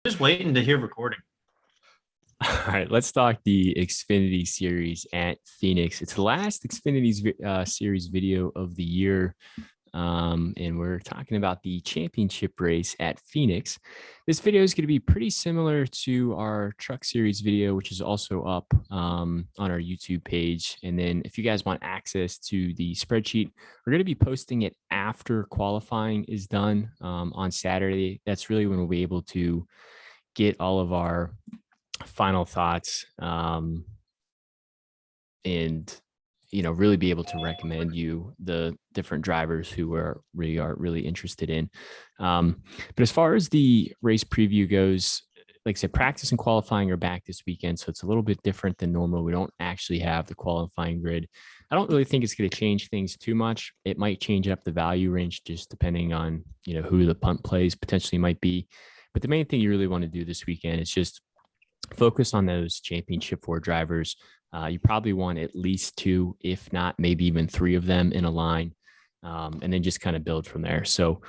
Just waiting to hear recording. All right, let's talk the Xfinity series at Phoenix. It's the last Xfinity series video of the year. And we're talking about the championship race at Phoenix. This video is going to be pretty similar to our truck series video, which is also up on our YouTube page. And then if you guys want access to the spreadsheet, we're going to be posting it after qualifying is done on Saturday. That's really when we'll be able to get all of our final thoughts and really be able to recommend you the different drivers who are really interested in. But as far as the race preview goes, like I said, practice and qualifying are back this weekend, so it's a little bit different than normal. We don't actually have the qualifying grid. I don't really think it's going to change things too much. It might change up the value range just depending on who the punt plays potentially might be. But the main thing you really want to do this weekend is just focus on those championship four drivers. You probably want at least two, if not maybe even three of them in a line, and then just kind of build from there. So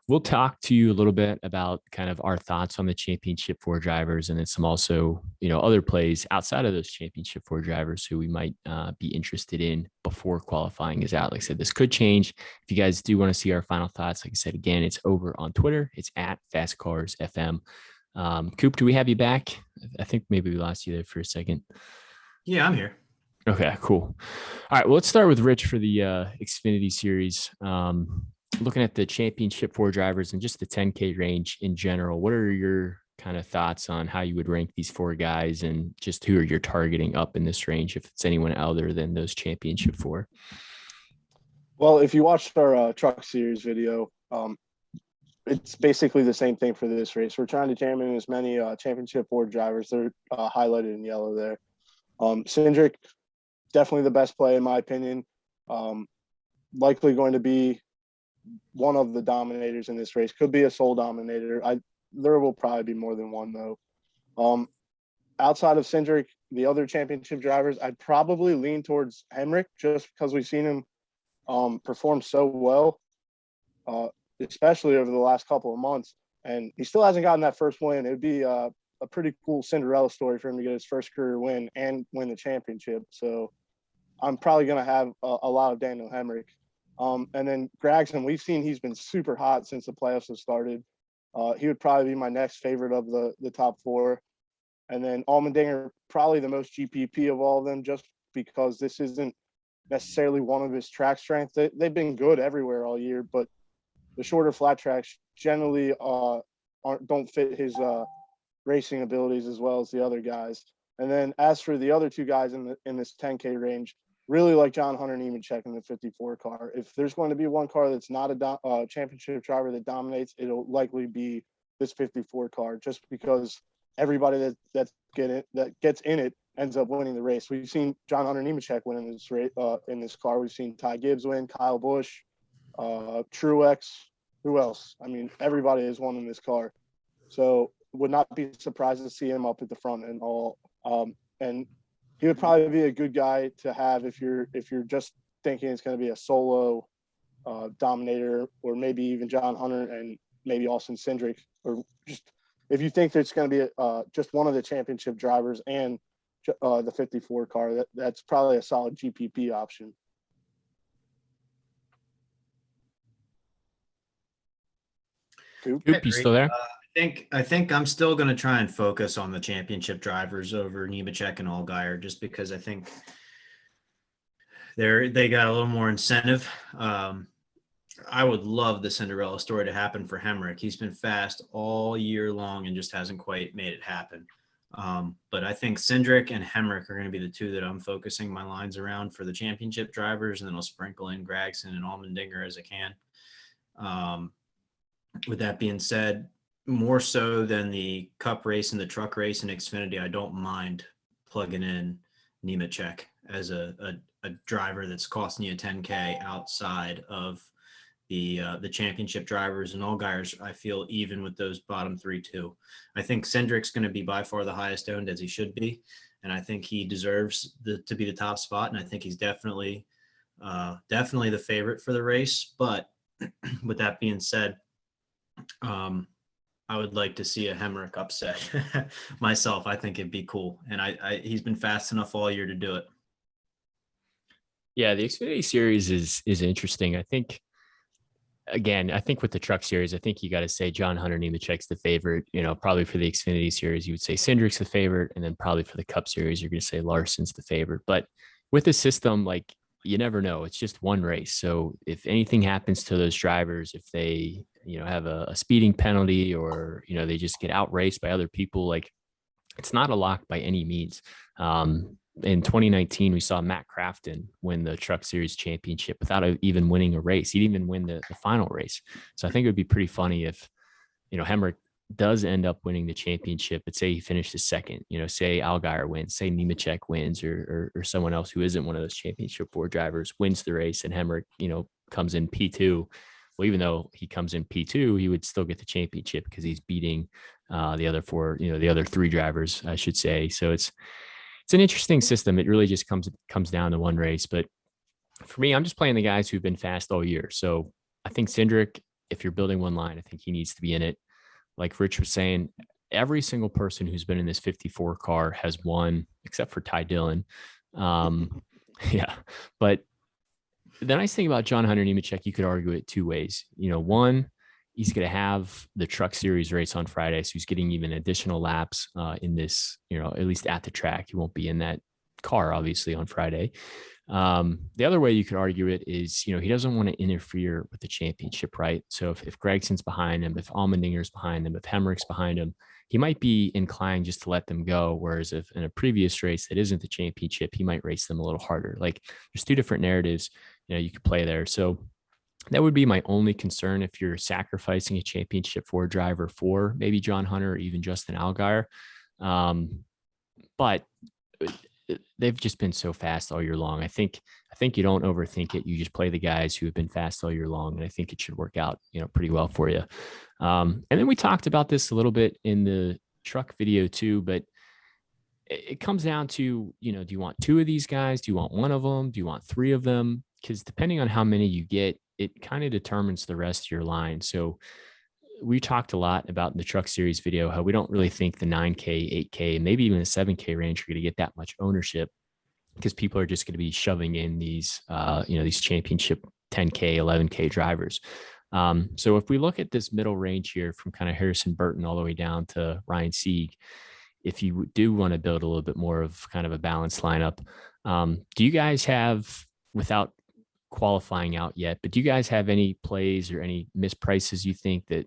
we'll talk to you a little bit about kind of our thoughts on the championship four drivers, and then some also, other plays outside of those championship four drivers who we might be interested in before qualifying is out. Like I said, this could change. If you guys do want to see our final thoughts, like I said, again, it's over on Twitter. It's at FastCarsFM. Coop, do we have you back? I think maybe we lost you there for a second. Yeah, I'm here. Okay, cool. All right, well, let's start with Rich for the Xfinity series. Looking at the championship four drivers and just the 10K range in general, what are your kind of thoughts on how you would rank these four guys and just who are you targeting up in this range if it's anyone other than those championship four? Well, if you watched our truck series video, it's basically the same thing for this race. We're trying to jam in as many championship four drivers. They're highlighted in yellow there. Cindric, definitely the best play in my opinion. Likely going to be one of the dominators in this race. Could be a sole dominator. There will probably be more than one though. Outside of Cindric, the other championship drivers, I'd probably lean towards Hemrick just because we've seen him perform so well, especially over the last couple of months. And he still hasn't gotten that first win. It would be a pretty cool Cinderella story for him to get his first career win and win the championship. So I'm probably going to have a lot of Daniel Hemrick. And then Gragson, we've seen he's been super hot since the playoffs have started. He would probably be my next favorite of the top four. And then Allmendinger, probably the most GPP of all of them, just because this isn't necessarily one of his track strengths. They've been good everywhere all year, but the shorter flat tracks generally don't fit his racing abilities as well as the other guys. And then as for the other two guys in this 10K range, really like John Hunter Nemechek in the 54 car. If there's going to be one car that's not a championship driver that dominates, it'll likely be this 54 car, just because everybody that gets in it ends up winning the race. We've seen John Hunter Nemechek win in this race, in this car. We've seen Ty Gibbs win, Kyle Busch, Truex. Who else? I mean, everybody has won in this car. So would not be surprised to see him up at the front and all. And he would probably be a good guy to have if you're just thinking it's going to be a solo dominator, or maybe even John Hunter and maybe Austin Cindric, or just if you think there's going to be just one of the championship drivers and the 54 car, that's probably a solid GPP option. Coop, you still there? I think I'm still going to try and focus on the championship drivers over Nemechek and Allgaier, just because I think they got a little more incentive. I would love the Cinderella story to happen for Hemrick. He's been fast all year long and just hasn't quite made it happen. But I think Cindric and Hemrick are going to be the two that I'm focusing my lines around for the championship drivers, and then I'll sprinkle in Gragson and Allmendinger as I can. With that being said, more so than the Cup race and the truck race in Xfinity, I don't mind plugging in Nemechek as a driver that's costing you a 10K outside of the championship drivers, and Allgaier's, I feel, even with those bottom three too. I think Cindric's going to be by far the highest owned, as he should be, and I think he deserves to be the top spot, and I think he's definitely the favorite for the race. But with that being said, I would like to see a Hemrick upset myself. I think it'd be cool. And he's been fast enough all year to do it. Yeah, the Xfinity series is interesting. I think with the truck series, I think you got to say John Hunter Nemechek's the favorite. Probably for the Xfinity series, you would say Cindric's the favorite, and then probably for the Cup series, you're going to say Larson's the favorite. But with the system, like, you never know. It's just one race. So if anything happens to those drivers, if they have a speeding penalty, or they just get outraced by other people, like, it's not a lock by any means. In 2019, we saw Matt Crafton win the Truck Series championship without even winning a race. He didn't even win the final race. So I think it would be pretty funny if, Hemrick does end up winning the championship, but say he finishes second, say Allgaier wins, say Nemechek wins, or someone else who isn't one of those championship 4 drivers wins the race, and Hemrick, comes in P2. Well, even though he comes in P2, he would still get the championship because he's beating the other 4, the other 3 drivers, I should say. So it's an interesting system. It really just comes down to one race. But for me, I'm just playing the guys who've been fast all year. So I think Cindric, if you're building one line, I think he needs to be in it. Like Rich was saying, every single person who's been in this 54 car has won, except for Ty Dillon. Yeah, but the nice thing about John Hunter Nemechek, you could argue it 2 ways. One, he's going to have the Truck Series race on Friday, so he's getting even additional laps in this, at least at the track. He won't be in that car, obviously, on Friday. The other way you could argue it is, he doesn't want to interfere with the championship, right? So if Gregson's behind him, if Allmendinger's behind him, if Hemrick's behind him, he might be inclined just to let them go. Whereas if in a previous race that isn't the championship, he might race them a little harder. Like, there's 2 different narratives, you could play there. So that would be my only concern if you're sacrificing a championship 4 driver for maybe John Hunter or even Justin Allgaier. But they've just been so fast all year long. I think you don't overthink it. You just play the guys who have been fast all year long, and I think it should work out, pretty well for you. And then we talked about this a little bit in the truck video too, but it comes down to, do you want 2 of these guys? Do you want 1 of them? Do you want 3 of them? Because depending on how many you get, it kind of determines the rest of your line. So we talked a lot about in the Truck Series video how we don't really think the 9K, 8K, maybe even the 7K range are going to get that much ownership, because people are just going to be shoving in these, these championship 10K, 11K drivers. So if we look at this middle range here from kind of Harrison Burton all the way down to Ryan Sieg, if you do want to build a little bit more of kind of a balanced lineup, do you guys have, without qualifying out yet, but do you guys have any plays or any misprices you think that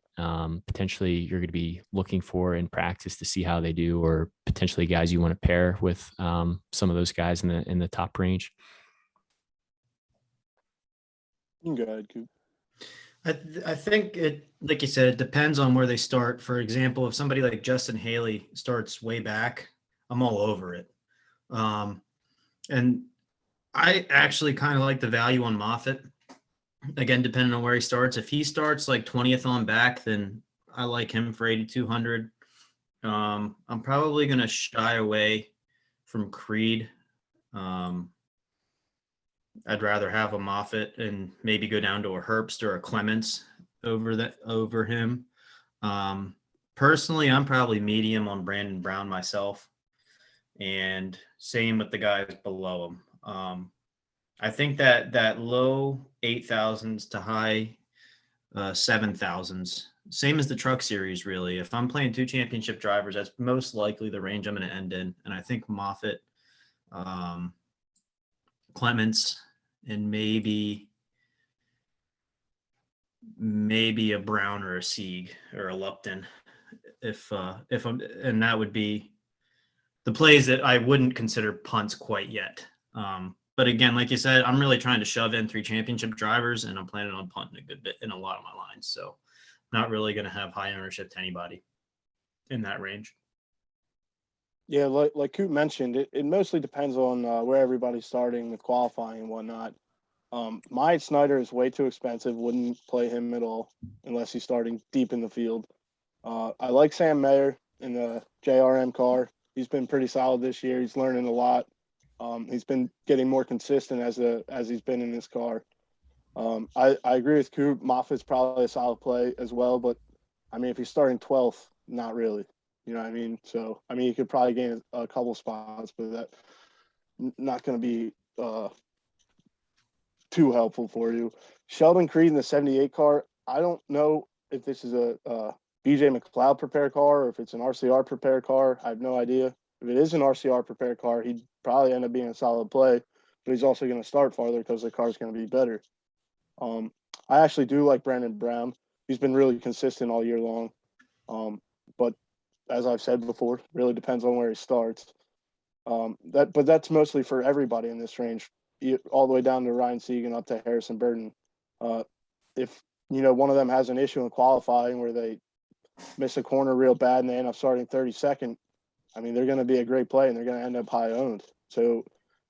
potentially you're going to be looking for in practice to see how they do, or potentially guys you want to pair with some of those guys in the top range? You can go ahead, Coop. I think it, like you said, it depends on where they start. For example, if somebody like Justin Haley starts way back, I'm all over it. And I actually kind of like the value on Moffitt. Again, depending on where he starts. If he starts like 20th on back, then I like him for 8,200. I'm probably going to shy away from Creed. I'd rather have a Moffitt and maybe go down to a Herbst or a Clements over him. Personally, I'm probably medium on Brandon Brown myself, and same with the guys below him. I think that low 8,000s to high 7,000s, same as the Truck Series, really. If I'm playing 2 championship drivers, that's most likely the range I'm going to end in. And I think Moffitt, Clements, and maybe a Brown or a Sieg or a Lupton, if I'm, and that would be the plays that I wouldn't consider punts quite yet. But again, like you said, I'm really trying to shove in 3 championship drivers, and I'm planning on punting a good bit in a lot of my lines. So not really going to have high ownership to anybody in that range. Yeah, like Coop mentioned, it mostly depends on where everybody's starting with qualifying and whatnot. Myatt Snyder is way too expensive. Wouldn't play him at all unless he's starting deep in the field. I like Sam Mayer in the JRM car. He's been pretty solid this year. He's learning a lot. He's been getting more consistent as he's been in this car. I agree with Coop. Moffitt's probably a solid play as well, but I mean, if he's starting 12th, not really. You know what I mean? So, I mean, he could probably gain a couple spots, but that not going to be too helpful for you. Sheldon Creed in the 78 car. I don't know if this is a BJ McLeod prepared car or if it's an RCR prepared car. I have no idea. If it is an RCR prepared car, he'd probably end up being a solid play, but he's also going to start farther because the car's going to be better. I actually do like Brandon Brown. He's been really consistent all year long. But as I've said before, really depends on where he starts. But that's mostly for everybody in this range, all the way down to Ryan Segan up to Harrison Burton. If one of them has an issue in qualifying where they miss a corner real bad and they end up starting 32nd, I mean, they're going to be a great play and they're going to end up high owned. So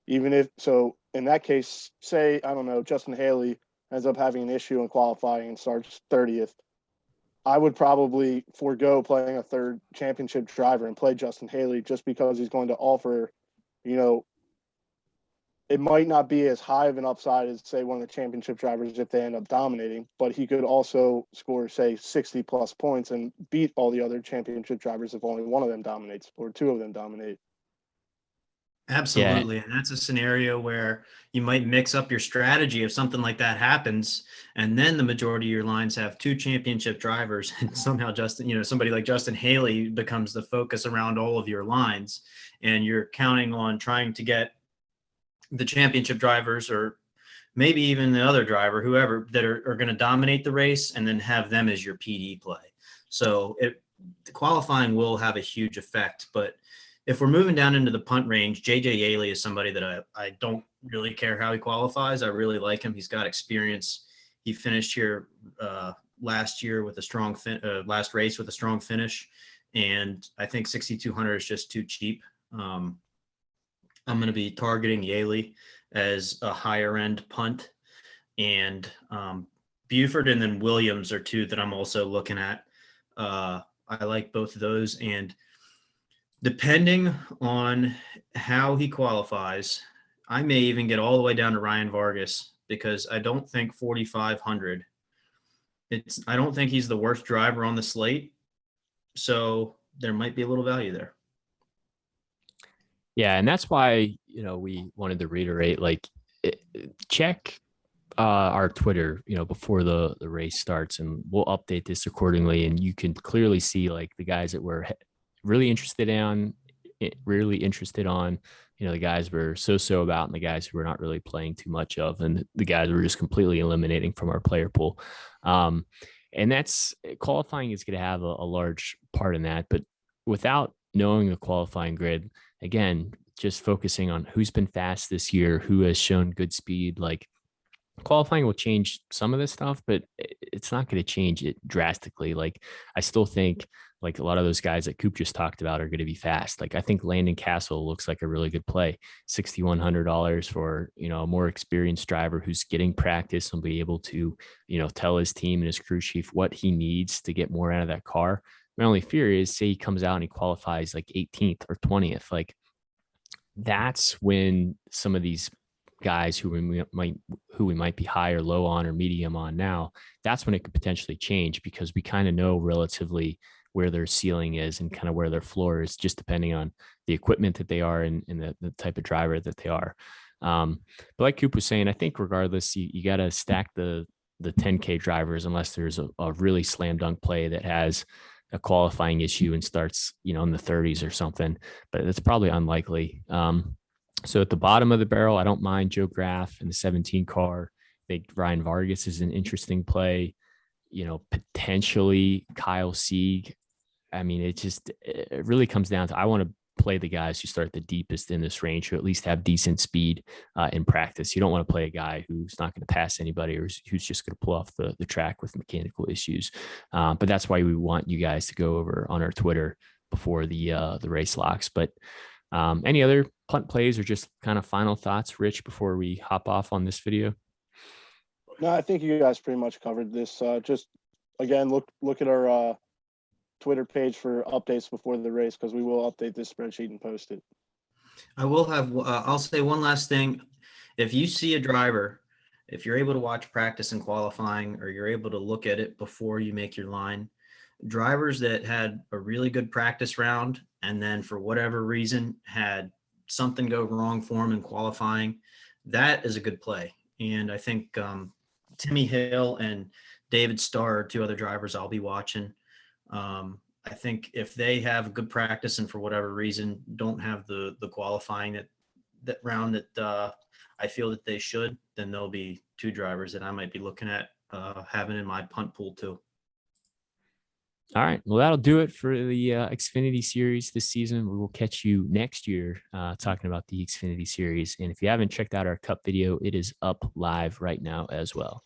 in that case, say, I don't know, Justin Haley ends up having an issue in qualifying and starts 30th, I would probably forego playing a third championship driver and play Justin Haley just because he's going to offer, it might not be as high of an upside as, say, one of the championship drivers if they end up dominating, but he could also score, say, 60-plus points and beat all the other championship drivers if only one of them dominates or two of them dominate. Absolutely. And that's a scenario where you might mix up your strategy if something like that happens. And then the majority of your lines have two championship drivers and somehow somebody like Justin Haley becomes the focus around all of your lines. And you're counting on trying to get the championship drivers or maybe even the other driver, whoever, that are going to dominate the race and then have them as your PD play. So the qualifying will have a huge effect. But if we're moving down into the punt range, JJ Yaley is somebody that I don't really care how he qualifies. I really like him. He's got experience. He finished here last year with a strong last race with a strong finish. And I think 6,200 is just too cheap. I'm going to be targeting Yaley as a higher end punt, and Buford and then Williams are two that I'm also looking at. I like both of those, and depending on how he qualifies, I may even get all the way down to Ryan Vargas because I don't think 4,500. I don't think he's the worst driver on the slate, so there might be a little value there. Yeah, and that's why, we wanted to reiterate, check our Twitter, before the race starts, and we'll update this accordingly. And you can clearly see the guys that we're really interested on, the guys we're so about, and the guys who we're not really playing too much of, and the guys we're just completely eliminating from our player pool. And that's qualifying is going to have a large part in that, but without knowing the qualifying grid, again, just focusing on who's been fast this year, who has shown good speed, qualifying will change some of this stuff, but it's not going to change it drastically. I still think a lot of those guys that Coop just talked about are going to be fast. I think Landon Castle looks like a really good play. $6,100 for, a more experienced driver who's getting practice and be able to, tell his team and his crew chief what he needs to get more out of that car. My only fear is, say he comes out and he qualifies 18th or 20th. That's when some of these guys who we might be high or low on or medium on now, that's when it could potentially change, because we kind of know relatively where their ceiling is and kind of where their floor is, just depending on the equipment that they are and the type of driver that they are. But like Coop was saying, I think regardless, you got to stack the 10K drivers unless there's a really slam dunk play that has a qualifying issue and starts, in the 30s or something, but it's probably unlikely. So at the bottom of the barrel, I don't mind Joe Graff in the 17 car. I think Ryan Vargas is an interesting play, potentially Kyle Sieg. I mean, it really comes down to, I want to play the guys who start the deepest in this range, who at least have decent speed in practice. You don't want to play a guy who's not going to pass anybody or who's just going to pull off the track with mechanical issues. But that's why we want you guys to go over on our Twitter before the race locks. But any other punt plays or just kind of final thoughts, Rich, before we hop off on this video? No, I think you guys pretty much covered this. Just again, look at our Twitter page for updates before the race, because we will update this spreadsheet and post it. I will have, I'll say one last thing. If you see a driver, if you're able to watch practice and qualifying, or you're able to look at it before you make your line, drivers that had a really good practice round and then for whatever reason had something go wrong for them in qualifying, that is a good play. And I think Timmy Hill and David Starr are two other drivers I'll be watching. I think if they have good practice and for whatever reason don't have the qualifying that round that I feel that they should, then there'll be two drivers that I might be looking at having in my punt pool too. All right. Well, that'll do it for the Xfinity series this season. We will catch you next year talking about the Xfinity series. And if you haven't checked out our Cup video, it is up live right now as well.